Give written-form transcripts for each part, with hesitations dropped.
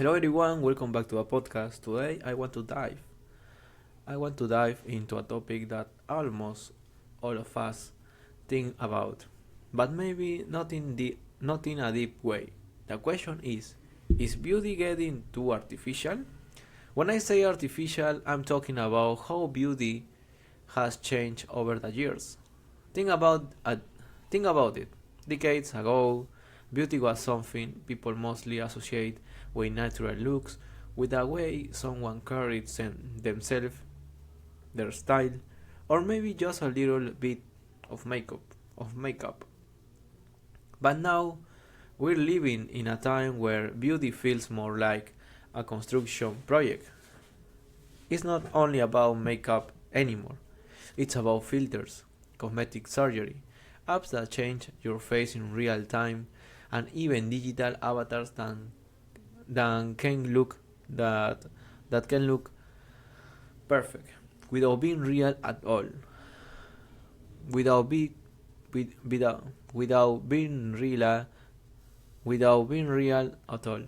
Hello everyone, welcome back to a podcast. Today I want to dive into a topic that almost all of us think about, but maybe not in a deep way. The question is beauty getting too artificial? When I say artificial, I'm talking about how beauty has changed over the years. Think about uh, think about it. Decades ago, beauty was something people mostly associate with natural looks, with the way someone carried themselves, their style, or maybe just a little bit of makeup. But now we're living in a time where beauty feels more like a construction project. It's not only about makeup anymore. It's about filters, cosmetic surgery, apps that change your face in real time, and even digital avatars that can look that that can look perfect without being real at all. Without be with, without being real without being real at all.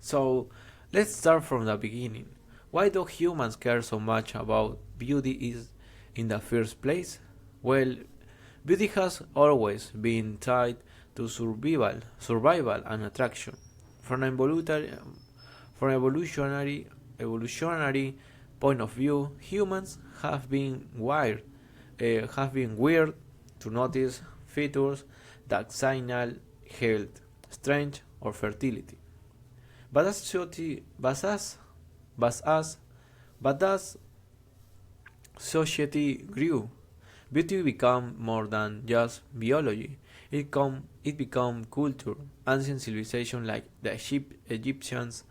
So let's start from the beginning. Why do humans care so much about beauty is in the first place? Well, beauty has always been tied to survival and attraction. From an evolutionary point of view, humans have been weird to notice features that signal health, strength, or fertility. But as society, but as, but as society grew, beauty became more than just biology. It became culture. Ancient civilizations like the Egyptians,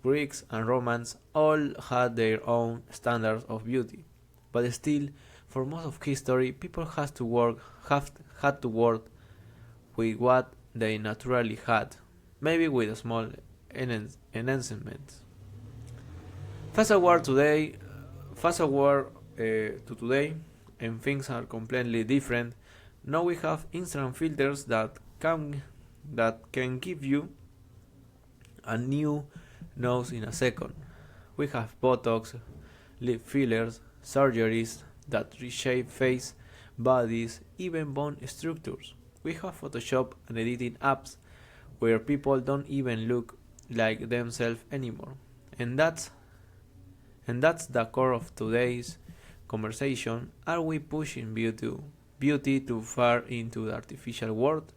Greeks, and Romans all had their own standards of beauty. But still, for most of history, people have had to work with what they naturally had, maybe with a small enhancements. Fast forward today, fast forward to today, and things are completely different. Now we have instant filters that can give you a new nose in a second. We have Botox, lip fillers, surgeries that reshape face, bodies, even bone structures. We have Photoshop and editing apps where people don't even look like themselves anymore. And that's and that's the core of today's conversation. Are we pushing beauty too far into the artificial world?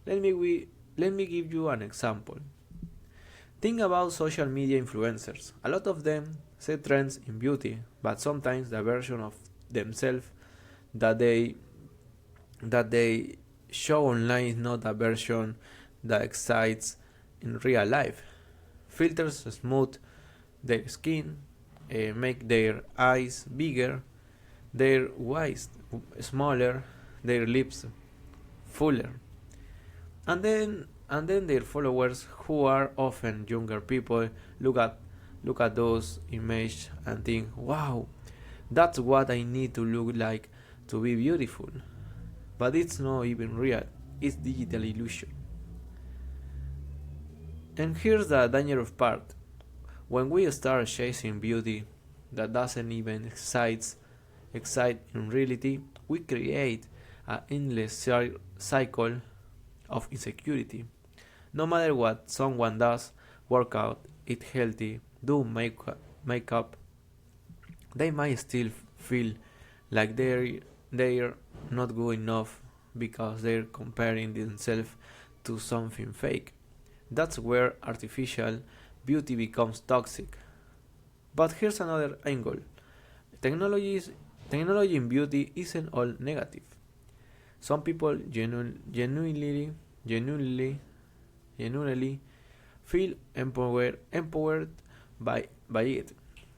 Let me give you an example. Think about social media influencers. A lot of them set trends in beauty, but sometimes the version of themselves that they that they show online is not a version that excites in real life. Filters smooth their skin, make their eyes bigger, their waist smaller, their lips fuller, and then their followers, who are often younger people, look at look at those images and think, "Wow, that's what I need to look like to be beautiful." But it's not even real. It's digital illusion. And here's the dangerous part. When we start chasing beauty that doesn't even excite in reality, we create an endless cycle of insecurity. No matter what someone does, work out, eat healthy, do makeup, they might still feel like they're not good enough because they're comparing themselves to something fake. That's where artificial beauty becomes toxic. But here's another angle. Technologies, Technology in beauty isn't all negative. Some people genuinely, genuinely feel empowered by it.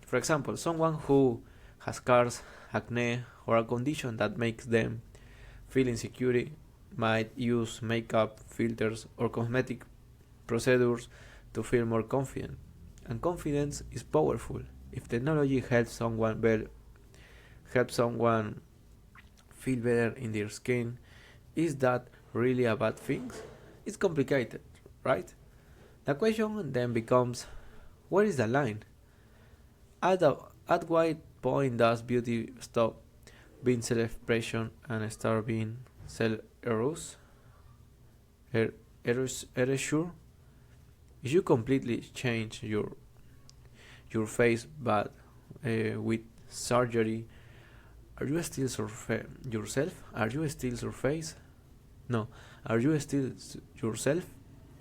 For example, someone who has scars, acne, or a condition that makes them feel insecure might use makeup, filters, or cosmetic procedures to feel more confident. And confidence is powerful. If technology helps someone feel better in their skin, is that really a bad thing? It's complicated, right? The question then becomes, where is the line? At, the, at what point does beauty stop being self-expression and start being self-erasure? Erasure? If you completely change your face, but with surgery, are you still yourself? Are you still surface? No. Are you still yourself?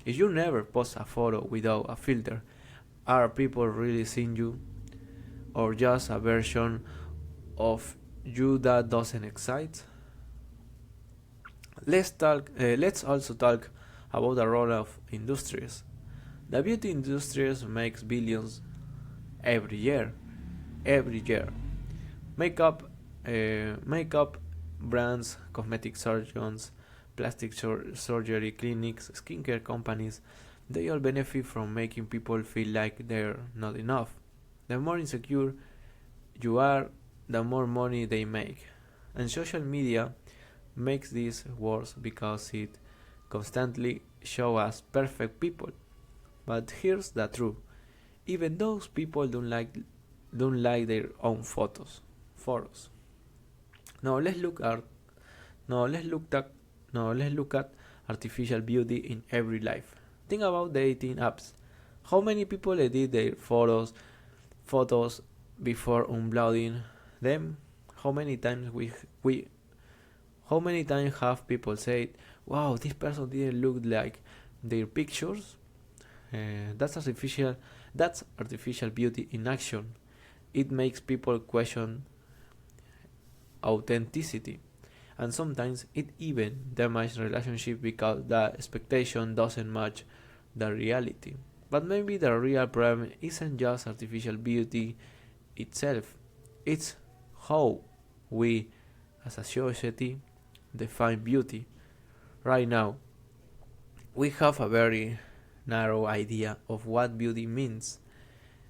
If you never post a photo without a filter, are people really seeing you, or just a version of you that doesn't excite? Let's also talk about the role of industries. The beauty industries makes billions every year. Every year, makeup, makeup brands, cosmetic surgeons, plastic surgery clinics, skincare companies, they all benefit from making people feel like they're not enough. The more insecure you are, the more money they make. And social media makes this worse because it constantly shows us perfect people. But here's the truth. Even those people don't like their own photos. Now let's look at now let's look at now let's look at artificial beauty in every life. Think about dating apps. How many people edit their photos before uploading them? How many times we how many times have people said, "Wow, this person didn't look like their pictures"? That's artificial. That's artificial beauty in action. It makes people question authenticity, and sometimes it even damages relationship because the expectation doesn't match the reality. But maybe the real problem isn't just artificial beauty itself, it's how we as a society define beauty. Right now, we have a very narrow idea of what beauty means: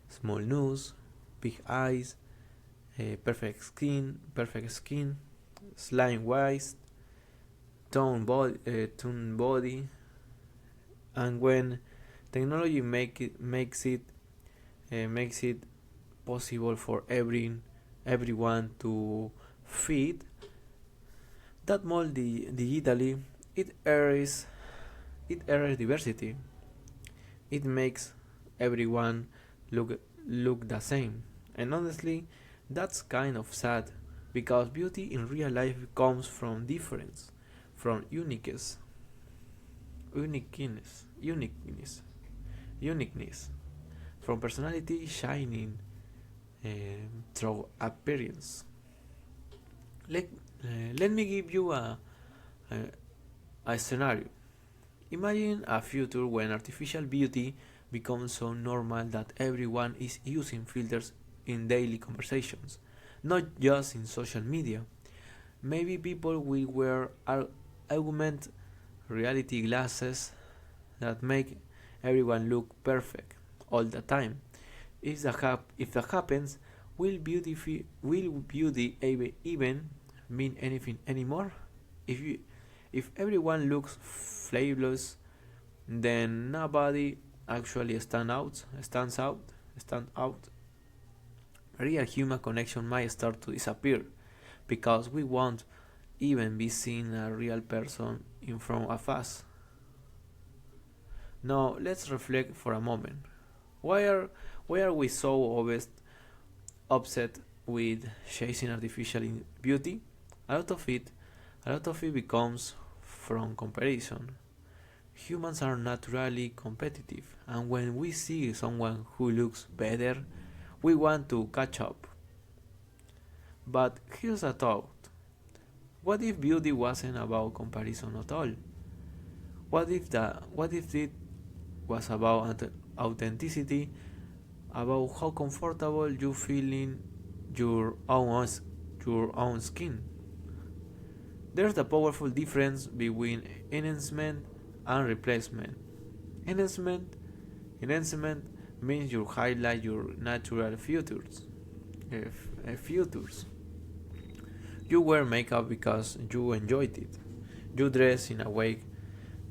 small nose, big eyes, perfect skin, slim waist, toned body, and when technology makes it possible for everyone to fit that mold digitally, it erases diversity. It makes everyone look the same. And honestly, that's kind of sad because beauty in real life comes from difference, from uniqueness, uniqueness, from personality shining through appearance. Let, let me give you a, a scenario. Imagine a future when artificial beauty becomes so normal that everyone is using filters in daily conversations, not just in social media. Maybe people will wear augmented reality glasses that make everyone look perfect all the time. If that happens, will beauty even mean anything anymore? If you, if everyone looks flawless, then nobody actually stand out. Real human connection might start to disappear because we won't even be seeing a real person in front of us. Now let's reflect for a moment. Why are why are we so always upset with chasing artificial beauty? A lot of it a lot of it becomes from comparison. Humans are naturally competitive, and when we see someone who looks better, we want to catch up. But here's a thought: what if beauty wasn't about comparison at all? What if it was about authenticity, about how comfortable you feel in your own skin? There's a powerful difference between enhancement and replacement. Enhancement enhancement means you highlight your natural features. You wear makeup because you enjoyed it. You dress in a way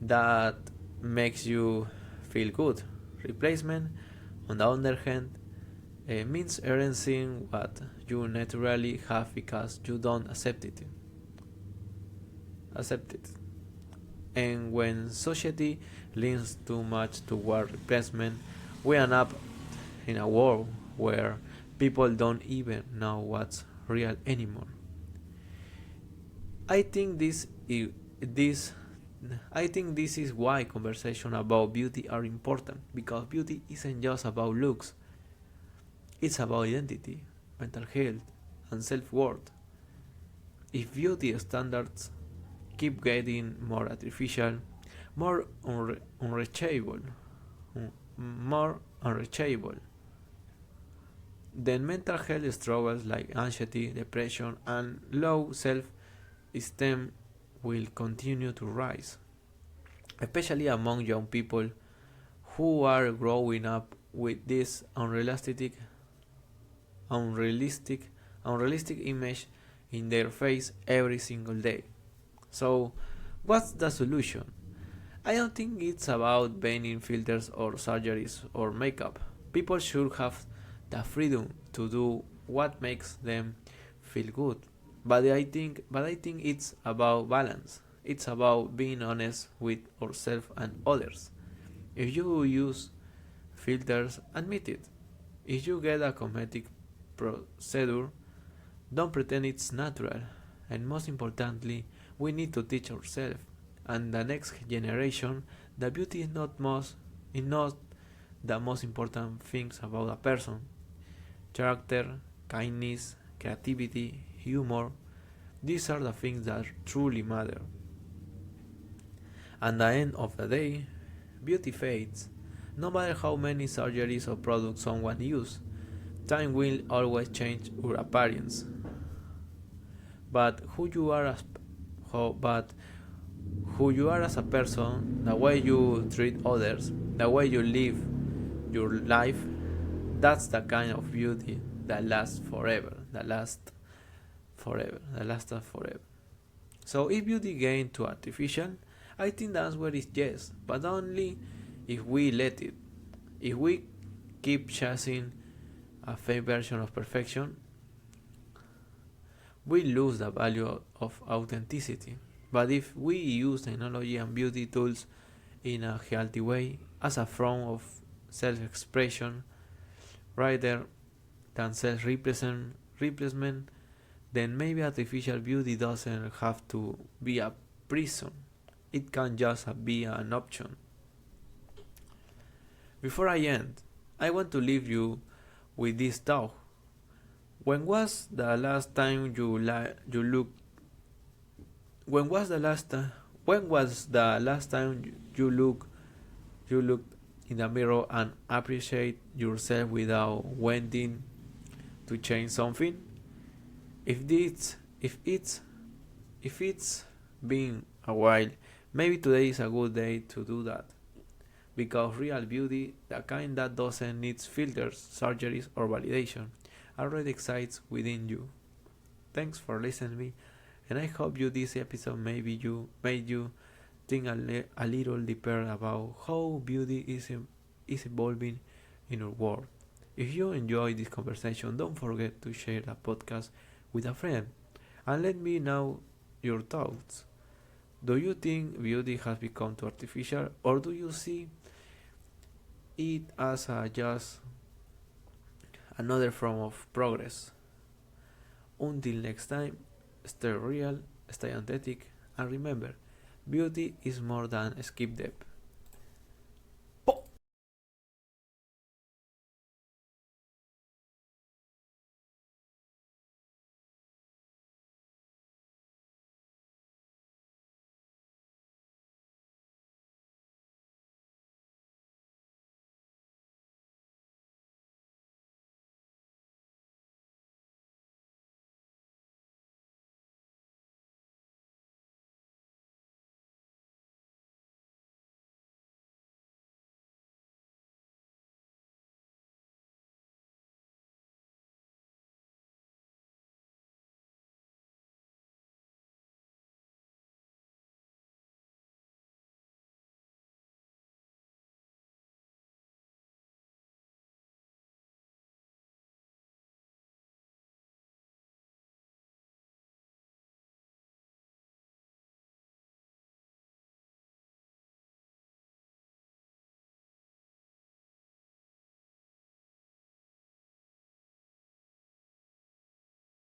that makes you feel good. Replacement, on the other hand, means erasing what you naturally have because you don't accept it. Accept it. And when society leans too much toward replacement, we end up in a world where people don't even know what's real anymore. I think this I think this is why conversations about beauty are important because beauty isn't just about looks, it's about identity, mental health, and self-worth. If beauty standards keep getting more artificial, more unreachable, more unreachable, then mental health struggles like anxiety, depression, and low self-esteem will continue to rise, especially among young people who are growing up with this unrealistic, unrealistic image in their face every single day. So, what's the solution? I don't think it's about banning filters or surgeries or makeup. People should have the freedom to do what makes them feel good. But I think it's about balance. It's about being honest with ourselves and others. If you use filters, admit it. If you get a cosmetic procedure, don't pretend it's natural. And most importantly, we need to teach ourselves and the next generation that beauty is not the most important things about a person. Character, kindness, creativity, humor, these are the things that truly matter. At the end of the day, beauty fades. No matter how many surgeries or products someone uses, time will always change your appearance. But but who you are as a person, the way you treat others, the way you live your life, that's the kind of beauty that lasts forever. That lasts forever. So if beauty gained to artificial, I think the answer is yes, but only if we let it. If we keep chasing a fake version of perfection, we lose the value of authenticity. But if we use technology and beauty tools in a healthy way, as a form of self-expression rather than self-replacement, then maybe artificial beauty doesn't have to be a prison. It can just be an option. Before I end, I want to leave you with this thought. When was the last time you looked? When was the last time? When was the last time you looked in the mirror and appreciate yourself without wanting to change something? If it's been a while, maybe today is a good day to do that. Because real beauty, the kind that doesn't need filters, surgeries, or validation, already exists within you. Thanks for listening to me, and I hope this episode made you think a little deeper about how beauty is evolving in our world. If you enjoyed this conversation, don't forget to share the podcast with a friend and let me know your thoughts. Do you think beauty has become too artificial, or do you see it as just another form of progress? Until next time, stay real, stay authentic, and remember, beauty is more than skin depth.